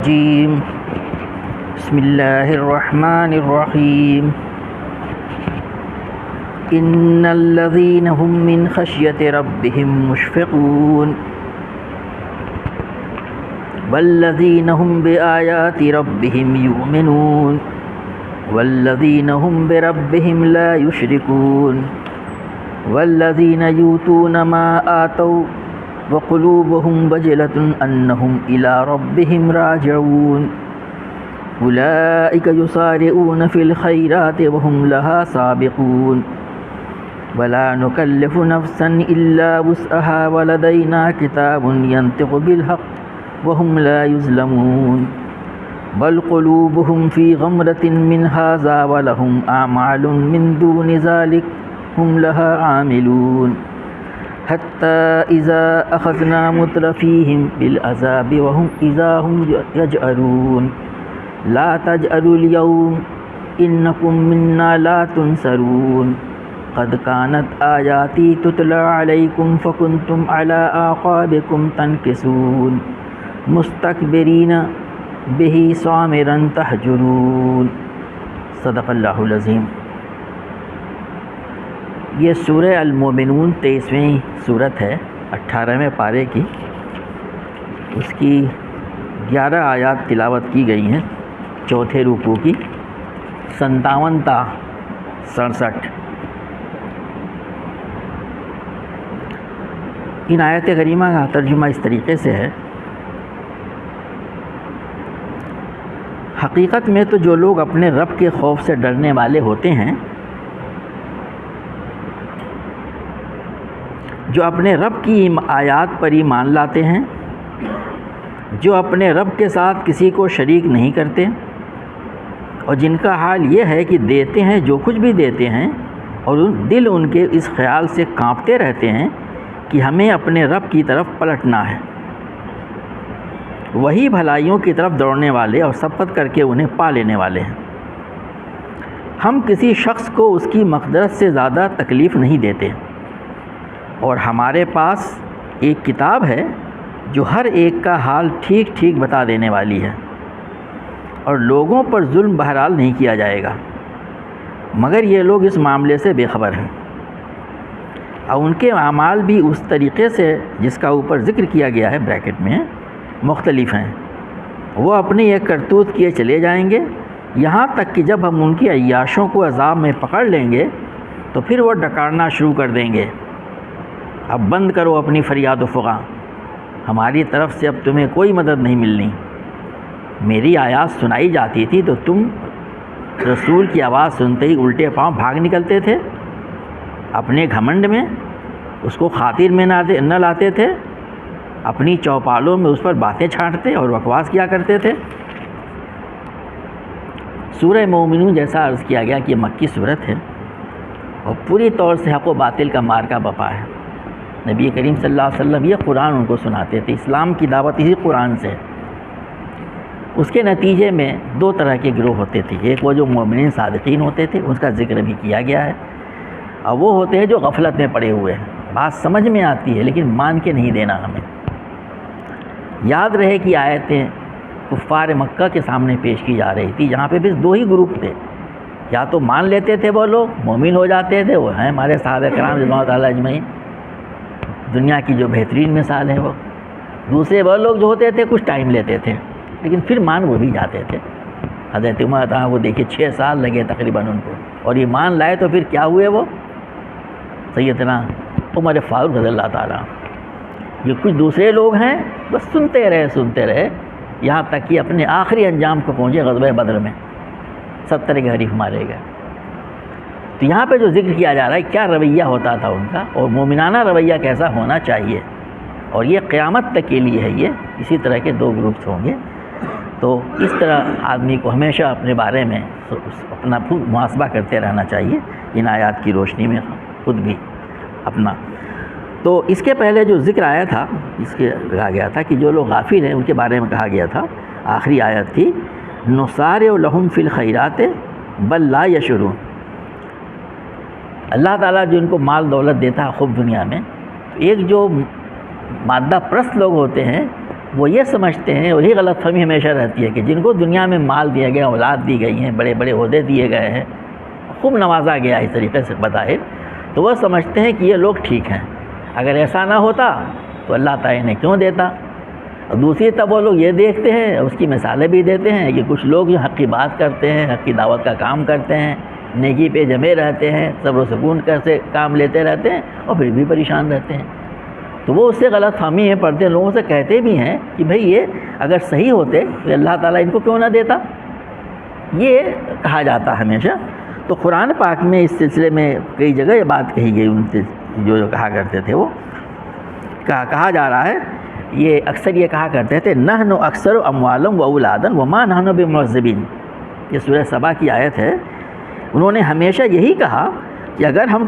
الرجیم بسم اللہ الرحمن الرحیم ان الذین هم من خشیۃ ربهم مشفقون والذین هم بآیات ربهم یؤمنون والذین هم بربهم لا یشرکون والذین یؤتون ما آتوا وقلوبهم وجلة أنهم إلى ربهم راجعون أولئك يسارعون في الخيرات وهم لها سابقون ولا نكلف نفسا إلا وسعها ولدينا كتاب ينطق بالحق وهم لا يظلمون بل قلوبهم في غمرة من هذا ولهم أعمال من دون ذلك هم لها عاملون حتى إذا أخذنا مترفيهم بالعذاب وهم إذا هم يجأرون لا تجأروا اليوم إنكم منا لا تنصرون قد كانت آياتي تتلى عليكم فكنتم على أعقابكم تنكصون مستكبرين به سامرا تهجرون صدق اللہ العظیم۔ یہ سورہ المومنون 23ویں صورت ہے، 18ویں پارے کی۔ اس کی 11 آیات تلاوت کی گئی ہیں، چوتھے رکوع کی 57 تا 67۔ ان آیت کریمہ کا ترجمہ اس طریقے سے ہے: حقیقت میں تو جو لوگ اپنے رب کے خوف سے ڈرنے والے ہوتے ہیں، جو اپنے رب کی آیات پر ایمان لاتے ہیں، جو اپنے رب کے ساتھ کسی کو شریک نہیں کرتے، اور جن کا حال یہ ہے کہ دیتے ہیں جو کچھ بھی دیتے ہیں اور دل ان کے اس خیال سے کانپتے رہتے ہیں کہ ہمیں اپنے رب کی طرف پلٹنا ہے، وہی بھلائیوں کی طرف دوڑنے والے اور سبقت کر کے انہیں پا لینے والے ہیں۔ ہم کسی شخص کو اس کی مقدرت سے زیادہ تکلیف نہیں دیتے، اور ہمارے پاس ایک کتاب ہے جو ہر ایک کا حال ٹھیک ٹھیک بتا دینے والی ہے، اور لوگوں پر ظلم بہرحال نہیں کیا جائے گا، مگر یہ لوگ اس معاملے سے بے خبر ہیں، اور ان کے اعمال بھی اس طریقے سے جس کا اوپر ذکر کیا گیا ہے بریکٹ میں مختلف ہیں۔ وہ اپنے ایک کرتوت کیے چلے جائیں گے، یہاں تک کہ جب ہم ان کی عیاشوں کو عذاب میں پکڑ لیں گے تو پھر وہ ڈکارنا شروع کر دیں گے: اب بند کرو اپنی فریاد و فغاں، ہماری طرف سے اب تمہیں کوئی مدد نہیں ملنی۔ میری آیات سنائی جاتی تھی تو تم رسول کی آواز سنتے ہی الٹے پاؤں بھاگ نکلتے تھے، اپنے گھمنڈ میں اس کو خاطر میں نہ لاتے تھے، اپنی چوپالوں میں اس پر باتیں چھانٹتے اور بکواس کیا کرتے تھے۔ سورہ مومنون جیسا عرض کیا گیا کہ یہ مکی صورت ہے اور پوری طور سے حق و باطل کا مارکا بپا ہے۔ نبی کریم صلی اللہ علیہ وسلم یہ قرآن ان کو سناتے تھے، اسلام کی دعوت اسی قرآن سے۔ اس کے نتیجے میں 2 طرح کے گروہ ہوتے تھے، ایک وہ جو مومنین صادقین ہوتے تھے، اس کا ذکر بھی کیا گیا ہے، اور وہ ہوتے ہیں جو غفلت میں پڑے ہوئے ہیں، بات سمجھ میں آتی ہے لیکن مان کے نہیں دینا ہمیں۔ یاد رہے کہ آیتیں کفار مکہ کے سامنے پیش کی جا رہی تھی، جہاں پہ بس 2 ہی گروپ تھے، یا تو مان لیتے تھے وہ لوگ، مومن ہو جاتے تھے، وہ ہیں ہمارے صحابہ کرام رضوان اللہ تعالیٰ اجمعین، دنیا کی جو بہترین مثال ہے وہ۔ دوسرے وہ لوگ جو ہوتے تھے کچھ ٹائم لیتے تھے لیکن پھر مان وہ بھی جاتے تھے۔ حضرت عمر وہ دیکھیے 6 سال لگے تقریباً ان کو، اور یہ مان لائے تو پھر کیا ہوئے وہ؟ سیدنا عمر فاروق رضی اللہ تعالیٰ۔ یہ کچھ دوسرے لوگ ہیں بس سنتے رہے یہاں تک کہ اپنے آخری انجام کو پہنچے غزوہ بدر میں 70 کے حریف مارے گئے۔ تو یہاں پہ جو ذکر کیا جا رہا ہے کیا رویہ ہوتا تھا ان کا، اور مومنانہ رویہ کیسا ہونا چاہیے، اور یہ قیامت تک کے لیے ہے، یہ اسی طرح کے 2 گروپس ہوں گے۔ تو اس طرح آدمی کو ہمیشہ اپنے بارے میں اپنا خود محاسبہ کرتے رہنا چاہیے، ان آیات کی روشنی میں خود بھی اپنا۔ تو اس کے پہلے جو ذکر آیا تھا، اس کے کہا گیا تھا کہ جو لوگ غافل ہیں ان کے بارے میں کہا گیا تھا، آخری آیت تھی: نُسَارِعُ لَهُمْ فِي الْخَيْرَاتِ بَل لَا يَشْعُرُونَ۔ اللہ تعالیٰ جو ان کو مال دولت دیتا ہے خوب دنیا میں، ایک جو مادہ پرست لوگ ہوتے ہیں وہ یہ سمجھتے ہیں، وہی غلط فہمی ہمیشہ رہتی ہے کہ جن کو دنیا میں مال دیا گیا، اولاد دی گئی ہیں، بڑے بڑے عہدے دیے گئے ہیں، خوب نوازا گیا اس طریقے سے بظاہر، تو وہ سمجھتے ہیں کہ یہ لوگ ٹھیک ہیں، اگر ایسا نہ ہوتا تو اللہ تعالیٰ نے کیوں دیتا۔ اور دوسری طرف وہ لوگ یہ دیکھتے ہیں، اس کی مثالیں بھی دیتے ہیں کہ کچھ لوگ جو حق کی بات کرتے ہیں، حق کی دعوت کا کام کرتے ہیں، نیکی پہ جمے رہتے ہیں، صبر و سکون سے کام لیتے رہتے ہیں، اور پھر بھی پریشان رہتے ہیں۔ تو وہ اس سے غلط فہمی ہے، پڑھتے لوگوں سے کہتے بھی ہیں کہ بھئی یہ اگر صحیح ہوتے تو اللہ تعالیٰ ان کو کیوں نہ دیتا، یہ کہا جاتا ہمیشہ۔ تو قرآن پاک میں اس سلسلے میں کئی جگہ یہ بات کہی گئی، ان سے جو کہا کرتے تھے وہ کہا جا رہا ہے، یہ اکثر یہ کہا کرتے تھے نحن اکثر اموالا و اولادا وما نحن بمعذبین، یہ سورہ سبا کی آیت ہے۔ انہوں نے ہمیشہ یہی کہا کہ اگر ہم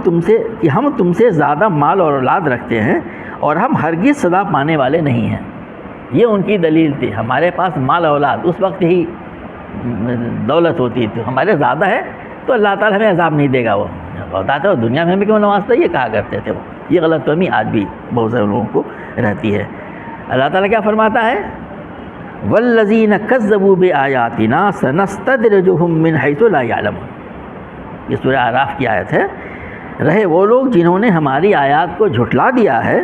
تم سے زیادہ مال اور اولاد رکھتے ہیں اور ہم ہرگز سزا پانے والے نہیں ہیں، یہ ان کی دلیل تھی۔ ہمارے پاس مال اولاد اس وقت ہی دولت ہوتی تھی، ہمارے زیادہ ہے تو اللہ تعالیٰ ہمیں عذاب نہیں دے گا، وہ بتاتے ہو دنیا میں ہمیں کیوں نوازتا ہے، یہ کہا کرتے تھے وہ۔ یہ غلط فہمی آج بھی بہت سے لوگوں کو رہتی ہے۔ اللہ تعالیٰ کیا فرماتا ہے، والذین کذبوا بآیاتنا سنستدرجهم من حیث لا یعلمون، یہ سورہ اعراف کی آیت ہے۔ رہے وہ لوگ جنہوں نے ہماری آیات کو جھٹلا دیا ہے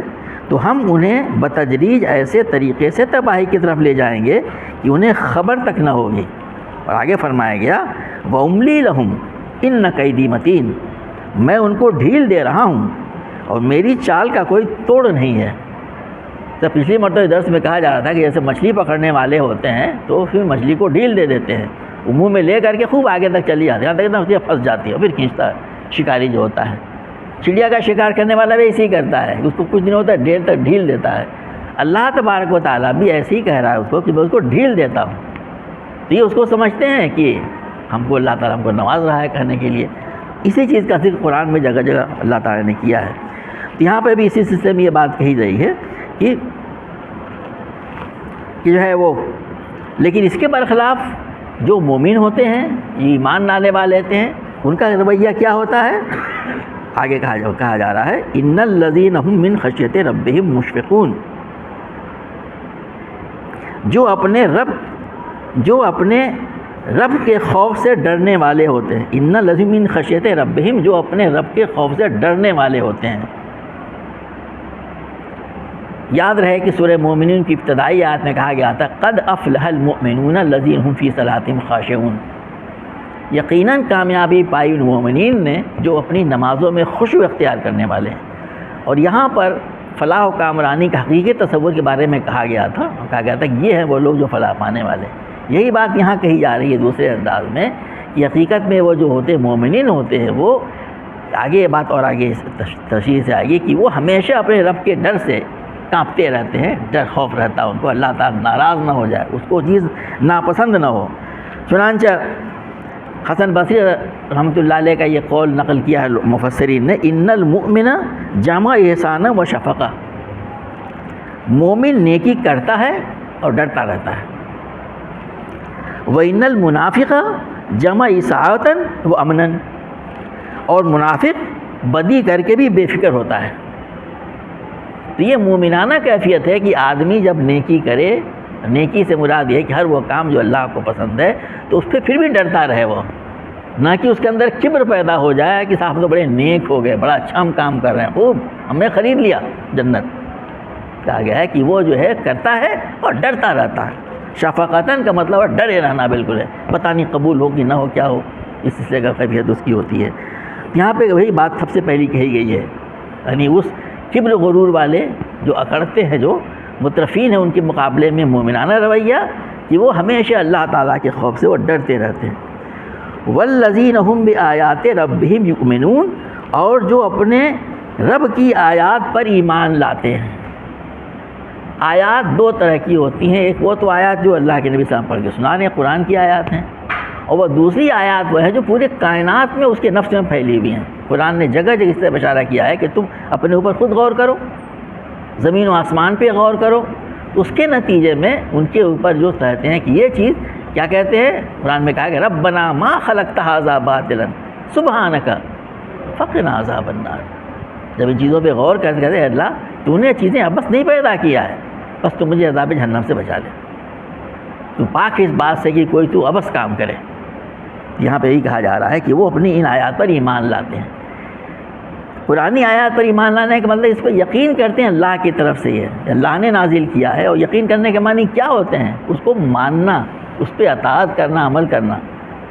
تو ہم انہیں بتدریج ایسے طریقے سے تباہی کی طرف لے جائیں گے کہ انہیں خبر تک نہ ہوگی۔ اور آگے فرمایا گیا وَأُمْلِي لَهُمْ إِنَّ كَيْدِي مَتِينٌ، میں ان کو ڈھیل دے رہا ہوں اور میری چال کا کوئی توڑ نہیں ہے۔ تو پچھلی مرتبہ درس میں کہا جا رہا تھا کہ جیسے مچھلی پکڑنے والے ہوتے ہیں تو پھر مچھلی کو ڈھیل دے دیتے ہیں، منہ میں لے کر کے خوب آگے تک چلی جاتی ہے، یہاں تک مچھلی پھنس جاتی ہے، پھر کھینچتا ہے شکاری جو ہوتا ہے۔ چڑیا کا شکار کرنے والا بھی ایسے ہی کرتا ہے، اس کو کچھ دن ہوتا ہے دیر تک ڈھیل دیتا ہے۔ اللہ تبارک و تعالیٰ بھی ایسے ہی کہہ رہا ہے اس کو کہ میں اس کو ڈھیل دیتا ہوں۔ تو یہ اس کو سمجھتے ہیں کہ ہم کو اللہ تعالیٰ ہم کو نواز رہا ہے کہنے کے لیے۔ اسی چیز کا ذکر قرآن میں جگہ جگہ اللہ تعالیٰ نے کیا ہے۔ تو یہاں پہ بھی اسی سلسلے میں یہ بات کہی گئی ہے کہ جو ہے وہ، لیکن اس کے برخلاف جو مومن ہوتے ہیں، ایمان لانے والے ہوتے ہیں، ان کا رویہ کیا ہوتا ہے، آگے کہا جا رہا ہے ان الذین هم من خشیۃ ربهم مشفقون، جو اپنے رب کے خوف سے ڈرنے والے ہوتے ہیں۔ ان الذین من خشیۃ ربهم، جو اپنے رب کے خوف سے ڈرنے والے ہوتے ہیں۔ یاد رہے کہ سورہ مومنین کی ابتدائی آیت میں کہا گیا تھا قد افلح المؤمنون الذین هم فی صلاتهم خاشعون، یقیناً کامیابی پائی ان مومنین نے جو اپنی نمازوں میں خشوع اختیار کرنے والے ہیں۔ اور یہاں پر فلاح و کامرانی کا حقیقی تصور کے بارے میں کہا گیا تھا کہ یہ ہیں وہ لوگ جو فلاح پانے والے ہیں۔ یہی بات یہاں کہی جا رہی ہے دوسرے انداز میں کہ حقیقت میں وہ جو ہوتے ہیں مومنین ہوتے ہیں، وہ آگے یہ بات اور آگے تشریح سے آئے گی کہ وہ ہمیشہ اپنے رب کے ڈر سے کانپتے رہتے ہیں، ڈر خوف رہتا ہے ان کو، اللہ تعالیٰ ناراض نہ ہو جائے، اس کو چیز ناپسند نہ ہو۔ چنانچہ حسن بصری رحمۃ اللہ علیہ کا یہ قول نقل کیا ہے مفسرین نے، ان المؤمن جمع احسان و شفقہ، مومن نیکی کرتا ہے اور ڈرتا رہتا ہے۔ وَإِنَّ الْمُنَافِقَ جمع اساءۃ و امنا، اور منافق بدی کر کے بھی بے فکر ہوتا ہے۔ تو یہ مومنانہ کیفیت ہے کہ آدمی جب نیکی کرے، نیکی سے مراد یہ ہے کہ ہر وہ کام جو اللہ کو پسند ہے تو اس پہ پھر بھی ڈرتا رہے وہ، نہ کہ اس کے اندر کبر پیدا ہو جائے کہ صاحب تو بڑے نیک ہو گئے، بڑا اچھا ہم کام کر رہے ہیں، خوب ہم نے خرید لیا جنت۔ کہا گیا ہے کہ وہ جو ہے کرتا ہے اور ڈرتا رہتا ہے۔ شفقتاً کا مطلب ہے ڈرے رہنا بالکل ہے، پتہ نہیں قبول ہو کہ نہ ہو، کیا ہو، اس سلسلے کا کیفیت اس کی ہوتی ہے۔ یہاں پہ وہی بات سب سے پہلی کہی گئی ہے، یعنی اس کبر غرور والے جو اکڑتے ہیں، جو مترفین ہیں، ان کے مقابلے میں مومنانہ رویہ کہ وہ ہمیشہ اللہ تعالیٰ کے خوف سے وہ ڈرتے رہتے ہیں۔ والذین هم بآیات ربهم یؤمنون، اور جو اپنے رب کی آیات پر ایمان لاتے ہیں۔ آیات دو طرح کی ہوتی ہیں، ایک وہ تو آیات جو اللہ کے نبی صلی اللہ علیہ وسلم پڑھ کے سنانے قرآن کی آیات ہیں، اور وہ دوسری آیات وہ ہے جو پورے کائنات میں اس کے نفس میں پھیلی ہوئی ہیں۔ قرآن نے جگہ جگہ اس سے اشارہ کیا ہے کہ تم اپنے اوپر خود غور کرو، زمین و آسمان پہ غور کرو، اس کے نتیجے میں ان کے اوپر جو کہتے ہیں کہ یہ چیز کیا کہتے ہیں، قرآن میں کہا کہ ربنا ما خلقت ھذا باطلا سبحانک فقنا عذاب النار۔ جب ان چیزوں پہ غور کرتے کہتے ہیں اللہ تو نے چیزیں ابس نہیں پیدا کیا ہے، بس تو مجھے عذاب جہنم سے بچا لے، تو پاک اس بات سے کہ کوئی تو عبث کام کرے۔ یہاں پہ یہی کہا جا رہا ہے کہ وہ اپنی ان آیات پر ایمان لاتے ہیں۔ قرآنی آیات پر ایمان لانے کا مطلب اس پر یقین کرتے ہیں اللہ کی طرف سے یہ اللہ نے نازل کیا ہے، اور یقین کرنے کے معنی کیا ہوتے ہیں؟ اس کو ماننا، اس پہ اطاعت کرنا، عمل کرنا۔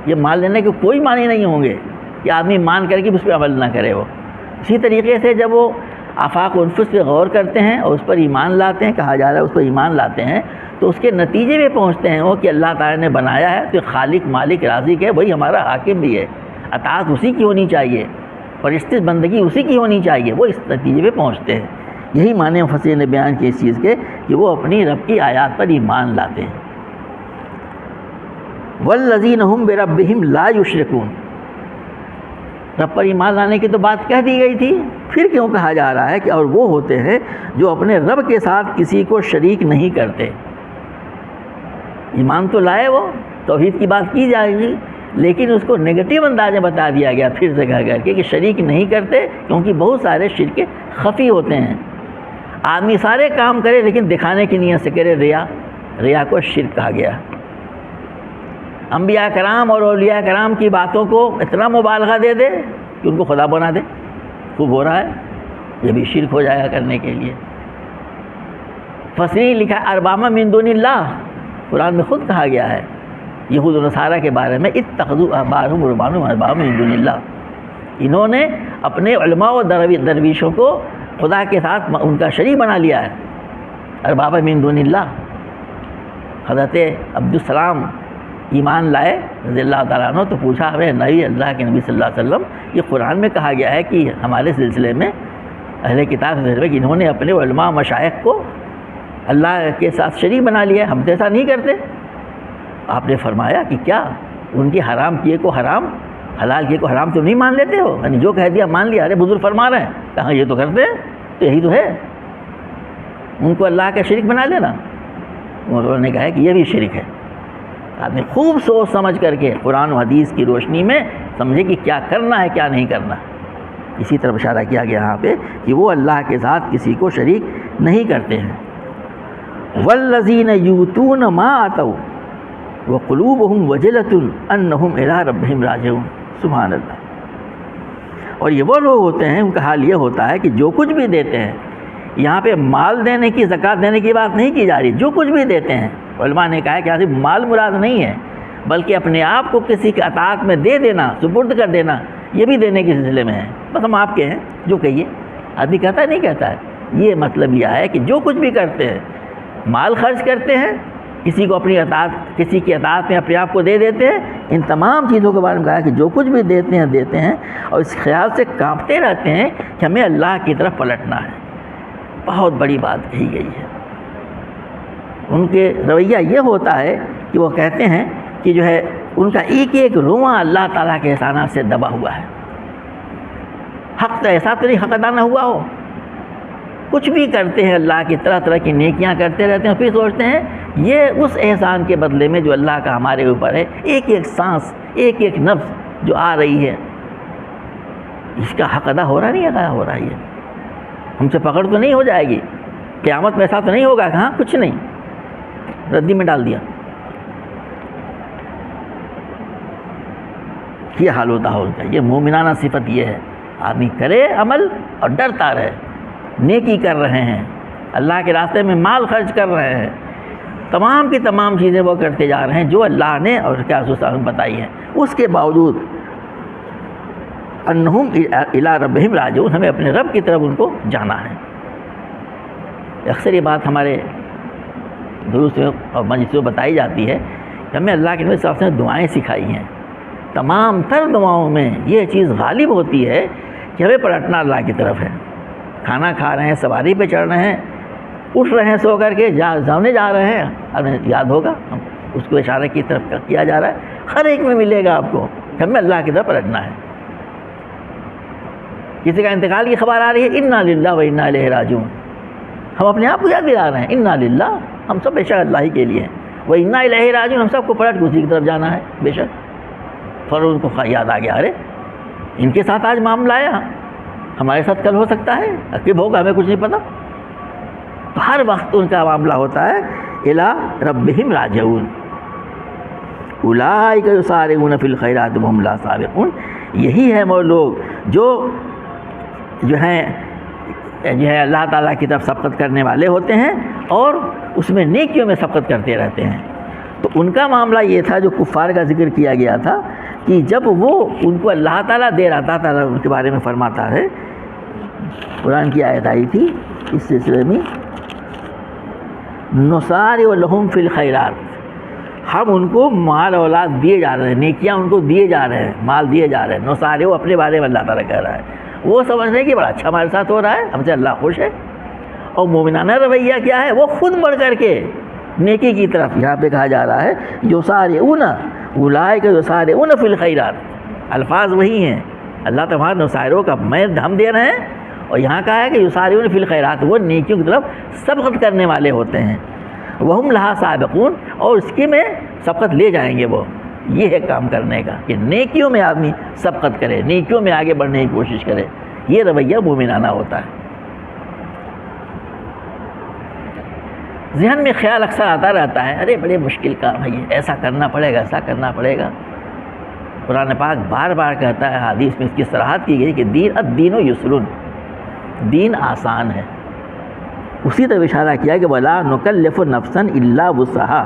یہ مان لینے کے کوئی معنی نہیں ہوں گے کہ آدمی مان کر کے اس پہ عمل نہ کرے۔ وہ اسی طریقے سے جب وہ آفاق و انفس پہ غور کرتے ہیں اور اس پر ایمان لاتے ہیں، کہا جا رہا ہے اس پر ایمان لاتے ہیں، تو اس کے نتیجے میں پہنچتے ہیں وہ کہ اللہ تعالیٰ نے بنایا ہے تو خالق مالک رازق ہے، وہی ہمارا حاکم بھی ہے، اطاعت اسی کی ہونی چاہیے، فرشتے بندگی اسی کی ہونی چاہیے، وہ اس نتیجے پہ پہنچتے ہیں۔ یہی معنی مفسرین نے بیان کیے اس چیز کے کہ وہ اپنی رب کی آیات پر ایمان لاتے ہیں۔ والذین هم بربهم لا یشرکون، رب پر ایمان لانے کی تو بات کہہ دی گئی تھی، پھر کیوں کہا جا رہا ہے کہ اور وہ ہوتے ہیں جو اپنے رب کے ساتھ کسی کو شریک نہیں کرتے۔ ایمان تو لائے وہ، توحید کی بات کی جائے گی، لیکن اس کو نگیٹو انداز میں بتا دیا گیا پھر سے کہہ کر کے کہ شریک نہیں کرتے، کیونکہ بہت سارے شرک خفی ہوتے ہیں۔ آدمی سارے کام کرے لیکن دکھانے کی نیت سے کرے، ریا کو شرک کہا گیا۔ انبیاء کرام اور اولیاء کرام کی باتوں کو اتنا مبالغہ دے دے کہ ان کو خدا بنا دے، خوب ہو رہا ہے، یہ بھی شرک ہو جائے گا کرنے کے لیے۔ فصیح لکھا اربابا من دون اللہ، قرآن میں خود کہا گیا ہے یہود و نصارہ کے بارے میں، اتخذوا احبارهم ورهبانهم اربابا من دون اللہ، انہوں نے اپنے علماء و درویشوں کو خدا کے ساتھ ان کا شریک بنا لیا ہے۔ اربابا من دون اللہ، حضرت عبدالسلام ایمان لائے رضی اللہ تعالیٰ عنہ تو پوچھا ہمیں نبی اللہ کے نبی صلی اللہ علیہ وسلم، یہ قرآن میں کہا گیا ہے کہ ہمارے سلسلے میں اہل کتاب کے سلسلے میں کہ انہوں نے اپنے علماء مشائخ کو اللہ کے ساتھ شریک بنا لیا ہے، ہم تو ایسا نہیں کرتے۔ آپ نے فرمایا کہ کیا ان کے حرام کیے کو حرام، حلال کیے کو حرام تو نہیں مان لیتے ہو؟ یعنی جو کہہ دیا مان لیا، ارے بزرگ فرما رہے ہیں، کہاں یہ تو کرتے ہیں، تو یہی تو ہے، ان کو اللہ کا شریک بنا لینا۔ انہوں نے کہا کہ یہ بھی شرک ہے۔ آدمی خوب سوچ سمجھ کر کے قرآن و حدیث کی روشنی میں سمجھے کہ کیا کرنا ہے کیا نہیں کرنا۔ اسی طرح اشارہ کیا گیا یہاں پہ کہ وہ اللہ کے ساتھ کسی کو شریک نہیں کرتے ہیں۔ والذین یؤتون ما آتوا وقلوبهم وجلۃ انہم الی ربہم راجعون، سبحان اللہ۔ اور یہ وہ لوگ ہوتے ہیں، ان کا حال یہ ہوتا ہے کہ جو کچھ بھی دیتے ہیں، یہاں پہ مال دینے کی، زکوٰۃ دینے کی بات نہیں کی جا رہی، جو کچھ بھی دیتے ہیں، علماء نے کہا کہ صرف مال مراد نہیں ہے، بلکہ اپنے آپ کو کسی کے اطاعت میں دے دینا، سپرد کر دینا، یہ بھی دینے کے سلسلے میں ہے۔ بس ہم آپ کے ہیں، جو کہیے، آدمی کہتا ہے نہیں کہتا ہے، یہ مطلب یہ ہے کہ جو کچھ بھی کرتے ہیں، مال خرچ کرتے ہیں، کسی کو اپنی اطاعت، کسی کی اطاعت میں اپنے آپ کو دے دیتے ہیں، ان تمام چیزوں کے بارے میں کہا کہ جو کچھ بھی دیتے ہیں اور اس خیال سے کانپتے رہتے ہیں کہ ہمیں اللہ کی طرف پلٹنا ہے۔ بہت بڑی بات کہی گئی ہے۔ ان کے رویہ یہ ہوتا ہے کہ وہ کہتے ہیں کہ جو ہے ان کا ایک ایک رواں اللہ تعالیٰ کے احسانات سے دبا ہوا ہے۔ حق تو ایسا تو نہیں حق ادا نہ ہوا ہو، کچھ بھی کرتے ہیں اللہ کی طرح طرح کی نیکیاں کرتے رہتے ہیں، پھر سوچتے ہیں یہ اس احسان کے بدلے میں جو اللہ کا ہمارے اوپر ہے، ایک ایک سانس، ایک ایک نفس جو آ رہی ہے، اس کا حق ادا ہو رہا نہیں ادا ہو رہا ہے، ہم سے پکڑ تو نہیں ہو جائے گی، قیامت میں ایسا تو نہیں ہوگا کہ ہاں کچھ نہیں، ردی میں ڈال دیا۔ یہ حال ہوتا ہے ان کا۔ یہ مومنانہ صفت یہ ہے، آدمی کرے عمل اور ڈرتا رہے، نیکی کر رہے ہیں، اللہ کے راستے میں مال خرچ کر رہے ہیں، تمام کی تمام چیزیں وہ کرتے جا رہے ہیں جو اللہ نے اور کیا رسول نے بتائی ہیں، اس کے باوجود انہم الی ربہم راجعون، ہمیں اپنے رب کی طرف ان کو جانا ہے۔ اکثر یہ بات ہمارے دروس اور مجلسوں میں بتائی جاتی ہے کہ ہمیں اللہ کے نبی صلی اللہ علیہ وسلم نے دعائیں سکھائی ہیں، تمام تر دعاؤں میں یہ چیز غالب ہوتی ہے کہ ہمیں پلٹنا اللہ کی طرف ہے۔ کھانا کھا رہے ہیں، سواری پہ چڑھ رہے ہیں، اٹھ رہے ہیں سو کر کے، سامنے جا رہے ہیں، ہمیں یاد ہوگا اس کو اشارے کی طرف کیا جا رہا ہے، ہر ایک میں ملے گا آپ کو کہ ہمیں اللہ کی طرف پلٹنا ہے۔ کسی کا انتقال کی خبر آ رہی ہے، انا للہ و انا الیہ راجعون، ہم اپنے آپ کو یاد دلا رہے ہیں، انا للہ، ہم سب بے شک اللہ ہی کے لیے ہیں، وہ انا الیہ راجعون، ہم سب کو پلٹ کے اسی کی طرف جانا ہے بے شک۔ فوراً ان کو یاد آ گیا، ارے ان کے ساتھ آج معاملہ آیا، ہمارے ساتھ کل ہو سکتا ہے، کب ہوگا ہمیں کچھ نہیں پتہ۔ تو ہر وقت ان کا معاملہ ہوتا ہے الی ربہم راجعون، اولئک یسارعون فی الخیرات وہم لا سابقون، یہی ہے وہ لوگ جو ہیں اللہ تعالیٰ کی طرف سبقت کرنے والے ہوتے ہیں اور اس میں نیکیوں میں سبقت کرتے رہتے ہیں۔ تو ان کا معاملہ یہ تھا جو کفار کا ذکر کیا گیا تھا کہ جب وہ ان کو اللہ تعالیٰ دے رہا تھا، ان کے بارے میں فرماتا ہے، قرآن کی آیت آئی تھی اس سلسلے میں، نسارع لہم فی الخیرات، ہم ان کو مال اولاد دیے جا رہے ہیں، نیکیاں ان کو دیے جا رہے ہیں، مال دیے جا رہے ہیں۔ نسارع وہ اپنے بارے میں اللہ تعالیٰ کہہ رہا ہے، وہ سمجھتے ہیں کہ بڑا اچھا ہمارے ساتھ ہو رہا ہے، ہم سے اللہ خوش ہے۔ اور مومنانہ رویہ کیا ہے؟ وہ خود بڑھ کر کے نیکی کی طرف، یہاں پہ کہا جا رہا ہے یسارعون اولئک یسارعون فی الخیرات، الفاظ وہی ہیں، اللہ تمہارے نسائروں کا میں ہم دے رہے ہیں، اور یہاں کہا ہے کہ یسارعون فی الخیرات، وہ نیکیوں کی طرف سبقت کرنے والے ہوتے ہیں، وہم لہا سابقون، اور اس کی میں سبقت لے جائیں گے وہ۔ یہ ہے کام کرنے کا کہ نیکیوں میں آدمی سبقت کرے، نیکیوں میں آگے بڑھنے کی کوشش کرے، یہ رویہ مومنانہ ہوتا ہے۔ ذہن میں خیال اکثر آتا رہتا ہے، ارے بڑے مشکل کام ہے یہ، ایسا کرنا پڑے گا، ایسا کرنا پڑے گا۔ قرآن پاک بار بار کہتا ہے، حدیث میں اس کی صراحت کی گئی کہ الدین یسر، دین آسان ہے۔ اسی طرح اشارہ کیا کہ ولا نکلف نفسا الا وسعہا،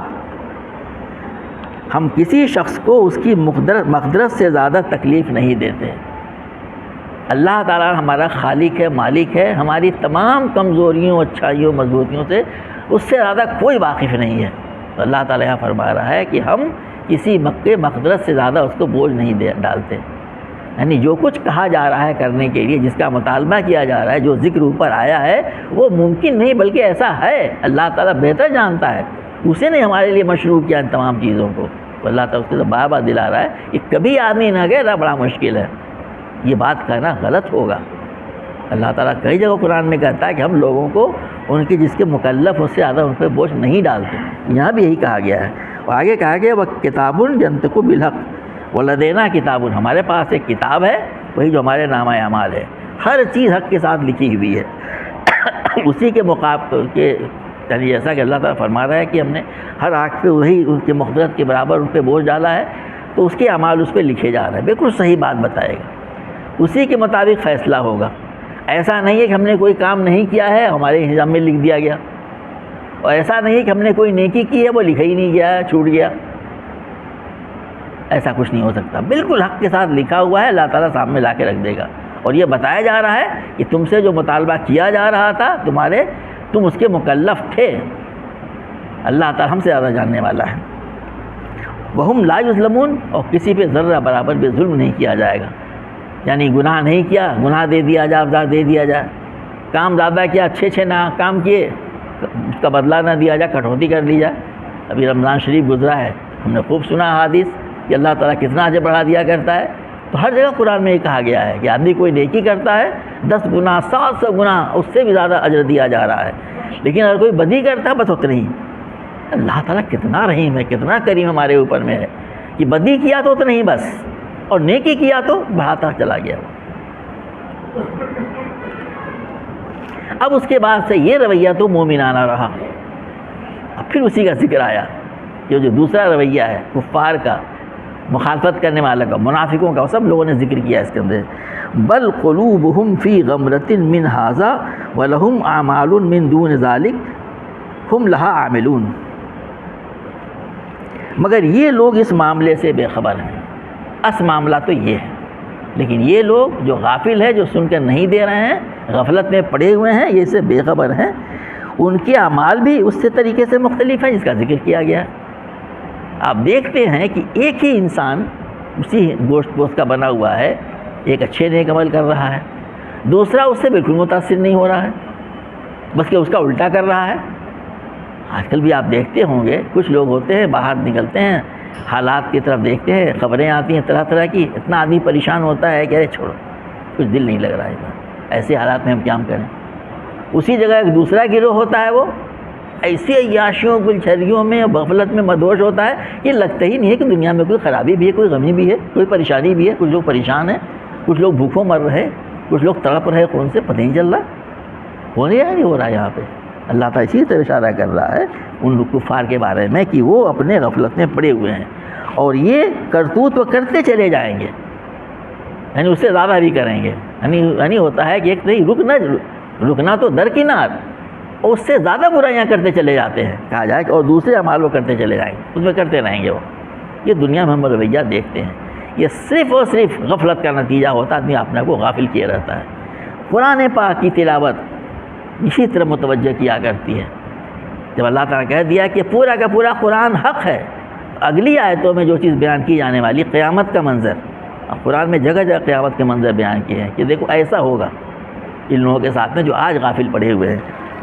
ہم کسی شخص کو اس کی مقدرت سے زیادہ تکلیف نہیں دیتے۔ اللہ تعالیٰ ہمارا خالق ہے، مالک ہے، ہماری تمام کمزوریوں، اچھائیوں، مضبوطیوں سے اس سے زیادہ کوئی واقف نہیں ہے۔ تو اللہ تعالیٰ یہاں فرما رہا ہے کہ ہم کسی مقدرت سے زیادہ اس کو بوجھ نہیں ڈالتے، یعنی جو کچھ کہا جا رہا ہے کرنے کے لیے، جس کا مطالبہ کیا جا رہا ہے، جو ذکر اوپر آیا ہے، وہ ممکن نہیں بلکہ ایسا ہے، اللہ تعالیٰ بہتر جانتا ہے، اسی نے ہمارے لیے مشروع کیا ان تمام چیزوں کو۔ تو اللہ تعالیٰ اس کے بار بار دلا رہا ہے کہ کبھی آدمی نہ کہے بڑا مشکل ہے، یہ بات کہنا غلط ہوگا۔ اللہ تعالیٰ کئی جگہ قرآن میں کہتا ہے کہ ہم لوگوں کو ان کے جس کے مکلف اس سے زیادہ ان پہ بوجھ نہیں ڈالتے، یہاں بھی یہی کہا گیا ہے۔ اور آگے کہا گیا وہ کتاب ینطق بالحق ولدینا کتاب، ہمارے پاس ایک کتاب ہے، وہی جو ہمارے نامہ اعمال ہے، ہر چیز حق کے ساتھ لکھی ہوئی ہے۔ اسی کے مقابل کے یعنی جیسا کہ اللہ تعالیٰ فرما رہا ہے کہ ہم نے ہر آنکھ پہ وہی ان کے مقدرت کے برابر ان پہ بوجھ ڈالا ہے، تو اس کے اعمال اس پہ لکھے جا رہے ہیں، بالکل صحیح بات بتائے گا، اسی کے مطابق فیصلہ ہوگا۔ ایسا نہیں ہے کہ ہم نے کوئی کام نہیں کیا ہے ہمارے انتظام میں لکھ دیا گیا، اور ایسا نہیں ہے کہ ہم نے کوئی نیکی کی ہے وہ لکھا ہی نہیں گیا، چھوٹ گیا، ایسا کچھ نہیں ہو سکتا، بالکل حق کے ساتھ لکھا ہوا ہے، اللہ تعالیٰ سامنے لا کے رکھ دے گا۔ اور یہ بتایا جا رہا ہے کہ تم سے جو مطالبہ کیا جا رہا تھا تم اس کے مکلف تھے، اللہ تعالیٰ ہم سے زیادہ جاننے والا ہے۔ وہم لا یظلمون، اور کسی پہ ذرہ برابر بھی ظلم نہیں کیا جائے گا، یعنی گناہ نہیں کیا، گناہ دے دیا جائے، دے دیا جائے، کام زیادہ کیا، اچھے نہ کام کیے، اس کا بدلہ نہ دیا جائے، کٹوتی کر لی جائے۔ ابھی رمضان شریف گزرا ہے، ہم نے خوب سنا حدیث کہ اللہ تعالیٰ کتنا اجر بڑھا دیا کرتا ہے، تو ہر جگہ قرآن میں یہ کہا گیا ہے کہ آدمی کوئی نیکی کرتا ہے 10 گنا 100 گنا اس سے بھی زیادہ اجر دیا جا رہا ہے، لیکن اگر کوئی بدی کرتا ہے بس اتنا ہی۔ اللہ تعالیٰ کتنا رحیم ہے، کتنا کریم ہمارے اوپر میں ہے کہ بدی کیا تو اتنا ہی بس، اور نیکی کیا تو بڑھاتا چلا گیا۔ اب اس کے بعد سے یہ رویہ تو مومنانہ رہا، اب پھر اسی کا ذکر آیا کہ جو دوسرا رویہ ہے کفار کا، مخالفت کرنے والا کا، منافقوں کا، سب لوگوں نے ذکر کیا اس کے اندر۔ بل قلوبہم فی غمرۃ من ھذا ولہم اعمال من دون ذلک ہم لہا عاملون، مگر یہ لوگ اس معاملے سے بے خبر ہیں، اس معاملہ تو یہ ہے، لیکن یہ لوگ جو غافل ہے، جو سن کر نہیں دے رہے ہیں، غفلت میں پڑے ہوئے ہیں، یہ سے بے خبر ہیں، ان کے اعمال بھی اس سے طریقے سے مختلف ہیں جس کا ذکر کیا گیا ہے۔ آپ دیکھتے ہیں کہ ایک ہی انسان اسی گوشت پوست کا بنا ہوا ہے، ایک اچھے نیک عمل کر رہا ہے، دوسرا اس سے بالکل متاثر نہیں ہو رہا ہے، بس کہ اس کا الٹا کر رہا ہے۔ آج کل بھی آپ دیکھتے ہوں گے کچھ لوگ ہوتے ہیں، باہر نکلتے ہیں، حالات کی طرف دیکھتے ہیں، خبریں آتی ہیں طرح طرح کی، اتنا آدمی پریشان ہوتا ہے کہ ارے چھوڑو، کچھ دل نہیں لگ رہا ہے، ایسے حالات میں ہم کیا کریں۔ اسی جگہ ایک دوسرا گروہ ہوتا ہے، وہ ایسے عیاشیوں گلچھریوں میں غفلت میں مدہوش ہوتا ہے کہ لگتا ہی نہیں ہے کہ دنیا میں کوئی خرابی بھی ہے، کوئی غمی بھی ہے، کوئی پریشانی بھی ہے، کچھ لوگ پریشان ہیں، کچھ لوگ بھوکوں مر رہے ہیں، کچھ لوگ تڑپ رہے خون سے، پتہ نہیں چل رہا، ہو نہیں رہا یہاں پہ۔ اللہ تعالیٰ اسی طرح اشارہ کر رہا ہے ان کفار کے بارے میں کہ وہ اپنے غفلت میں پڑے ہوئے ہیں اور یہ کرتوت وہ کرتے چلے جائیں گے، یعنی اس سے زیادہ بھی کریں گے. یعنی ہوتا ہے کہ ایک نہیں رکنا تو درکنار، اور اس سے زیادہ برائیاں کرتے چلے جاتے ہیں، کہا جائے کہ اور دوسرے اعمال وہ کرتے چلے جائیں گے، اس میں کرتے رہیں گے وہ. یہ دنیا میں ہم رویہ دیکھتے ہیں، یہ صرف اور صرف غفلت کا نتیجہ ہوتا ہے، آدمی اپنے کو غافل کیے رہتا ہے. قرآن پاک کی تلاوت اسی طرح متوجہ کیا کرتی ہے. جب اللہ تعالیٰ کہہ دیا کہ پورا کا پورا قرآن حق ہے، اگلی آیتوں میں جو چیز بیان کی جانے والی قیامت کا منظر، قرآن میں جگہ جگہ قیامت کے منظر بیان کیے ہیں کہ دیکھو ایسا ہوگا ان لوگوں کے ساتھ میں جو آج غافل پڑے ہوئے ہیں.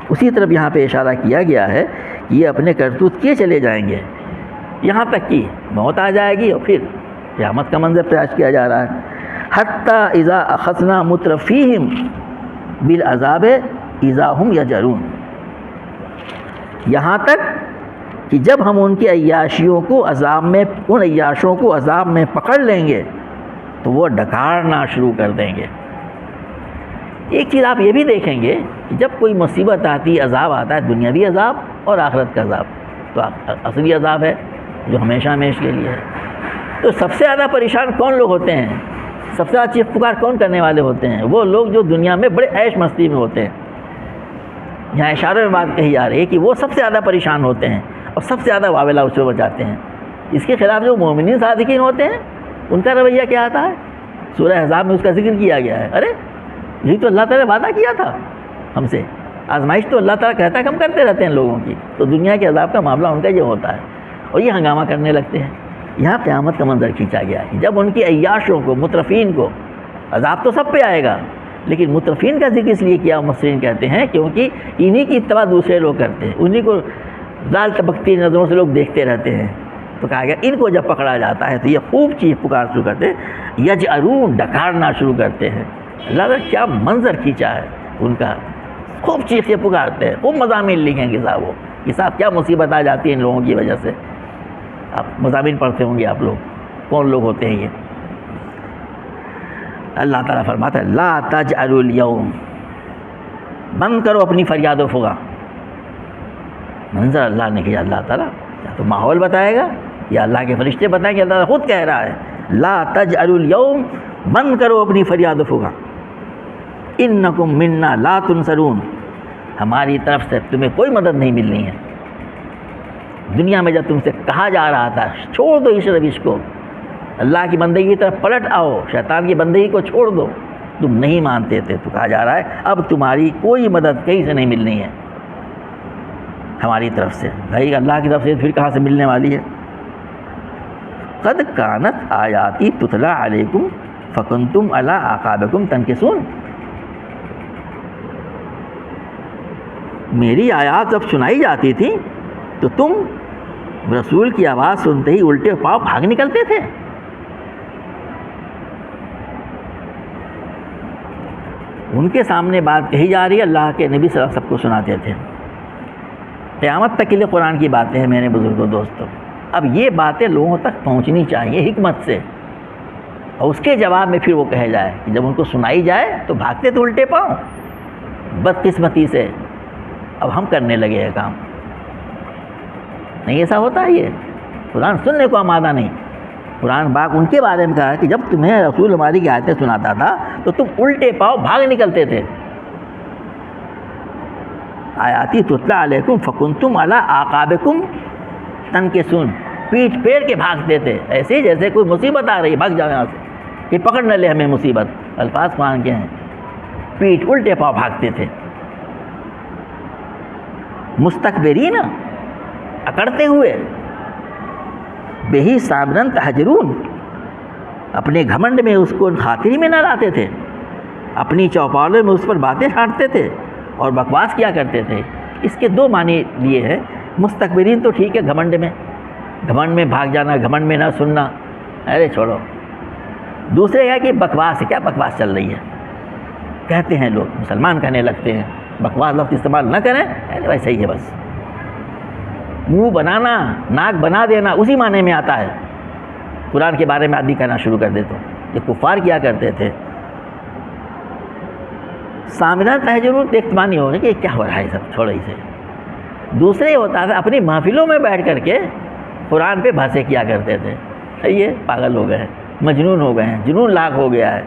اسی طرف یہاں پہ اشارہ کیا گیا ہے کہ یہ اپنے کرتوت کیے چلے جائیں گے یہاں تک کہ موت آ جائے گی اور پھر قیامت کا منظر پیش کیا جا رہا ہے. حتیٰ اذا اخذنا مترفیہم بالعذاب اذا ہم یجرون، یہاں تک کہ جب ہم ان کی عیاشیوں کو عذاب میں، ان عیاشوں کو عذاب میں پکڑ لیں گے تو وہ ڈکارنا شروع کر دیں گے. ایک چیز آپ یہ بھی دیکھیں گے کہ جب کوئی مصیبت آتی، عذاب آتا ہے، دنیاوی عذاب اور آخرت کا عذاب، تو اصلی عذاب ہے جو ہمیشہ ہمیشہ کے لیے ہے. تو سب سے زیادہ پریشان کون لوگ ہوتے ہیں؟ سب سے زیادہ چیخ پکار کون کرنے والے ہوتے ہیں؟ وہ لوگ جو دنیا میں بڑے عیش مستی میں ہوتے ہیں. یہاں اشارے میں بات کہی جا رہی ہے کہ وہ سب سے زیادہ پریشان ہوتے ہیں اور سب سے زیادہ واویلا اس سے بچاتے ہیں. اس کے خلاف جو مومنین صادقین ہوتے ہیں ان کا رویہ کیا آتا ہے؟ سورہ احزاب میں اس کا ذکر کیا گیا ہے. ارے یہی تو اللہ تعالیٰ نے وعدہ کیا تھا ہم سے، آزمائش تو اللہ تعالیٰ کہتا ہے کہ ہم کرتے رہتے ہیں لوگوں کی، تو دنیا کے عذاب کا معاملہ ان کا یہ ہوتا ہے اور یہ ہنگامہ کرنے لگتے ہیں. یہاں قیامت کا منظر کھینچا گیا ہے جب ان کی عیاشوں کو، مترفین کو، عذاب تو سب پہ آئے گا لیکن مترفین کا ذکر اس لیے کیا مفسرین کہتے ہیں کیونکہ انہی کی اتباع دوسرے لوگ کرتے ہیں، انہی کو لال ٹپکتی نظروں سے لوگ دیکھتے رہتے ہیں. تو کہا گیا ان کو جب پکڑا جاتا ہے تو یہ خوب چیخ پکار شروع کرتے ہیں، یجعرون، ڈکارنا شروع کرتے ہیں. اللہ نے کیا منظر کھینچا ہے ان کا، خوب چیخیں پکارتے ہیں، خوب مضامین لکھیں گے صاحب، وہ کہ صاحب کیا مصیبت آ جاتی ہے ان لوگوں کی وجہ سے. آپ مضامین پڑھتے ہوں گے آپ لوگ، کون لوگ ہوتے ہیں یہ. اللہ تعالیٰ فرماتا ہے لا تجعلوا اليوم، بند کرو اپنی فریاد و فغاں. منظر اللہ نے کیا، اللہ تعالیٰ یا تو ماحول بتائے گا یا اللہ کے فرشتے بتائیں گے، اللہ تعالیٰ خود کہہ رہا ہے لا تجعلوا اليوم، بند کرو اپنی فریاد و فغاں. انکم منا لا تنصرون، ہماری طرف سے تمہیں کوئی مدد نہیں ملنی ہے. دنیا میں جب تم سے کہا جا رہا تھا چھوڑ دو اس روش کو، اللہ کی بندگی کی طرف پلٹ آؤ، شیطان کی بندگی کو چھوڑ دو، تم نہیں مانتے تھے، تو کہا جا رہا ہے اب تمہاری کوئی مدد کہیں سے نہیں ملنی ہے ہماری طرف سے. بھائی اللہ کی طرف سے پھر کہاں سے ملنے والی ہے؟ قد کانت آیاتی تتلی علیکم فکنتم علی اعقابکم تنکسون، میری آیات جب سنائی جاتی تھی تو تم رسول کی آواز سنتے ہی الٹے پاؤں بھاگ نکلتے تھے. ان کے سامنے بات کہی جا رہی ہے، اللہ کے نبی صلی اللہ علیہ وسلم سب کو سناتے تھے. قیامت تک کے لیے قرآن کی باتیں ہیں میرے بزرگوں دوستوں. اب یہ باتیں لوگوں تک پہنچنی چاہیے حکمت سے، اور اس کے جواب میں پھر وہ کہے جائے کہ جب ان کو سنائی جائے تو بھاگتے تو الٹے پاؤں بدقسمتی سے. اب ہم کرنے لگے ہیں کام، نہیں ایسا ہوتا ہے. یہ قرآن سننے کو آمادہ نہیں. قرآن پاک ان کے بارے میں کہا کہ جب تمہیں رسول ہماری کی آیتیں سناتا تھا تو تم الٹے پاؤں بھاگ نکلتے تھے. آیاتی تتلی علیکم فکنتم علی اعقابکم تنکسون، پیٹ پھیر کے بھاگتے تھے، ایسے جیسے کوئی مصیبت آ رہی، بھاگ جاؤ یہاں سے کہ پکڑ نہ لے ہمیں مصیبت. الفاظ قرآن کے ہیں، پیٹ الٹے پاؤں بھاگتے تھے. مستکبرین، اکڑتے ہوئے، بہی صابرن تحجرون، اپنے گھمنڈ میں اس کو خاطری میں نہ لاتے تھے، اپنی چوپالوں میں اس پر باتیں چھانٹتے تھے اور بکواس کیا کرتے تھے. اس کے دو معنی لیے ہیں. مستکبرین تو ٹھیک ہے، گھمنڈ میں بھاگ جانا، گھمنڈ میں نہ سننا، ارے چھوڑو. دوسرے ہے کہ بکواس ہے، کیا بکواس چل رہی ہے کہتے ہیں لوگ، مسلمان کہنے لگتے ہیں. بکواس لفظ استعمال نہ کریں، ویسے ہی ہے بس. منہ بنانا، ناک بنا دینا اسی معنی میں آتا ہے. قرآن کے بارے میں آدمی کہنا شروع کر دے تو یہ کفار کیا کرتے تھے. سامنا تہجرون دیکھ مانی ہو رہی کہ کیا ہو رہا ہے سب، چھوڑو اسے. دوسرے ہوتا تھا اپنی محفلوں میں بیٹھ کر کے قرآن پہ بحثیں کیا کرتے تھے، یہ پاگل ہو گئے ہیں، مجنون ہو گئے ہیں، جنون لاغ ہو گیا ہے،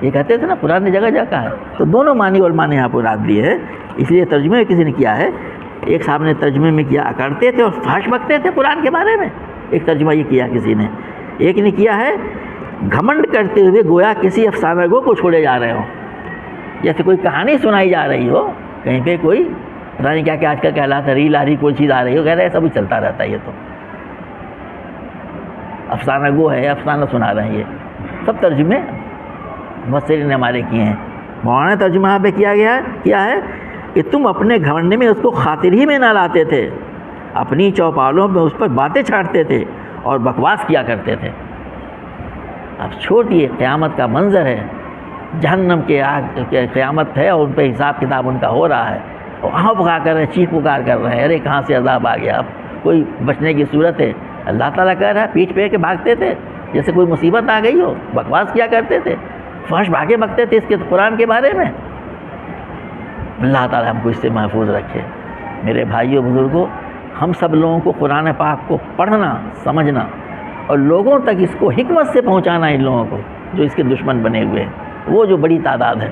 یہ کہتے تھے نا قرآن نے جگہ جگہ کہا ہے۔ تو دونوں معنی علماء نے یہاں پر رات لیے ہے، اس لیے ترجمے کسی نے کیا ہے، ایک صاحب نے ترجمے میں کیا اکڑتے تھے اور فحش بکتے تھے قرآن کے بارے میں، ایک ترجمہ یہ کیا کسی نے، ایک نے کیا ہے گھمنڈ کرتے ہوئے گویا کسی افسانہ کو چھوڑے جا رہے ہوں، جیسے کوئی کہانی سنائی جا رہی ہو کہیں پہ، کوئی پتہ نہیں کیا آج کل کہلاتا ریل آ رہی، کوئی چیز آ رہی ہو، کہہ رہے ایسا بھی چلتا رہتا ہے، یہ تو افسانہ گو ہے، افسانہ سنا رہے ہیں۔ یہ سب ترجمے مفسرین نے ہمارے کیے ہیں۔ مولانا ترجمہ یہاں پہ کیا ہے کہ تم اپنے گھمنڈ میں اس کو خاطر ہی میں نہ لاتے تھے، اپنی چوپالوں میں اس پر باتیں چھاٹتے تھے اور بکواس کیا کرتے تھے۔ اب چھوٹی قیامت کا منظر ہے، جہنم کے آگ کے قیامت ہے اور ان پہ حساب کتاب ان کا ہو رہا ہے، اور آہو پکار کر رہے ہیں، چیخ پکار کر رہے ہیں، ارے کہاں سے عذاب آ گیا، اب کوئی بچنے کی صورت ہے؟ اللہ تعالیٰ کہہ رہا ہے پیٹھ پہ کے بھاگتے تھے جیسے کوئی مصیبت آ گئی ہو، بکواس کیا کرتے تھے، فحش بھاگے بکتے تھے اس کے قرآن کے بارے میں۔ اللہ تعالیٰ ہم کو اس سے محفوظ رکھے۔ میرے بھائیوں بزرگوں، ہم سب لوگوں کو قرآن پاک کو پڑھنا، سمجھنا اور لوگوں تک اس کو حکمت سے پہنچانا، ان لوگوں کو جو اس کے دشمن بنے ہوئے ہیں، وہ جو بڑی تعداد ہے،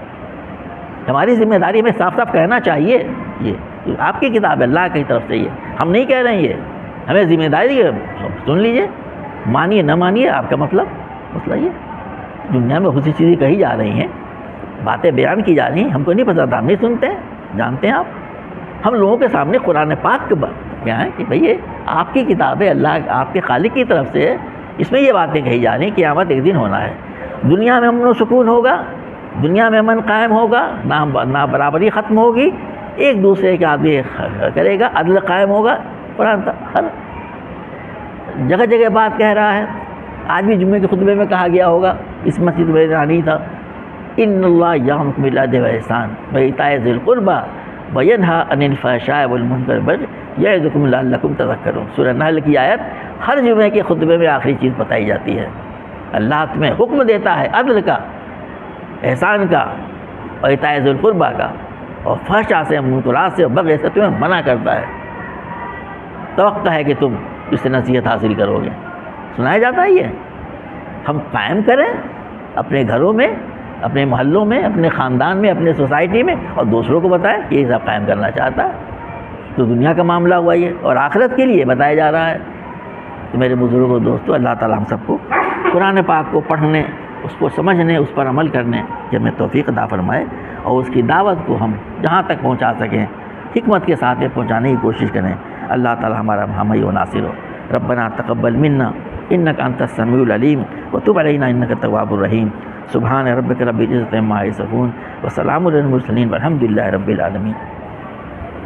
ہماری ذمہ داری ہمیں صاف صاف کہنا چاہیے، یہ آپ کی کتاب ہے، اللہ کی طرف سے، یہ ہم نہیں کہہ رہے ہیں، یہ ہمیں ذمہ داری ہے، سن لیجئے، مانیے نہ مانیے آپ کا مسئلہ یہ۔ دنیا میں بہت سی چیزیں کہی جا رہی ہیں، باتیں بیان کی جا رہی ہیں، ہم کو نہیں پتہ تھا، ہم نہیں سنتے، جانتے ہیں آپ، ہم لوگوں کے سامنے قرآن پاک کے کیا ہے کہ بھئی یہ آپ کی کتاب ہے، اللہ آپ کے خالق کی طرف سے ہے، اس میں یہ باتیں کہی جا رہی ہیں، قیامت ایک دن ہونا ہے، دنیا میں امن و سکون ہوگا، دنیا میں امن قائم ہوگا، نہ برابری ختم ہوگی، ایک دوسرے کے آدمی کرے گا، عدل قائم ہوگا۔ قرآن ہر جگہ جگہ بات کہہ رہا ہے، آج بھی جمعے کے خطبے میں کہا گیا ہوگا، اس مسجد میں نہیں تھا، ان اللہ یامرکم بالعدل والاحسان وایتاء ذی القربى وینہی عن الفحشاء والمنکر یعظکم لعلکم تذکرون۔ سورہ نحل کی آیت ہر جمعے کے خطبے میں آخری چیز بتائی جاتی ہے، اللہ تمہیں حکم دیتا ہے عدل کا، احسان کا، اور ایتاء ذی القربى کا، اور فحشاء سے، منکرات سے، بغی سے تمہیں منع کرتا ہے، توقع ہے کہ تم اس سے نصیحت حاصل کرو گے۔ سنایا جاتا ہے یہ، ہم قائم کریں اپنے گھروں میں، اپنے محلوں میں، اپنے خاندان میں، اپنے سوسائٹی میں، اور دوسروں کو بتائیں کہ یہ سب قائم کرنا چاہتا ہے، تو دنیا کا معاملہ ہوا یہ، اور آخرت کے لیے بتایا جا رہا ہے۔ تو میرے بزرگوں دوستو، اللہ تعالیٰ ہم سب کو قرآن پاک کو پڑھنے، اس کو سمجھنے، اس پر عمل کرنے کہ ہمیں توفیق عطا فرمائے، اور اس کی دعوت کو ہم جہاں تک پہنچا سکیں حکمت کے ساتھ پہنچانے کی کوشش کریں۔ اللہ تعالیٰ ہمارا حامی و ناصر ہو۔ ربنا تقبل منا انک انت السمیع العلیم وتب علینا انک التواب الرحیم۔ سبحان ربک رب العزۃ عما یصفون وسلام علی المرسلین والحمد للہ رب العالمین۔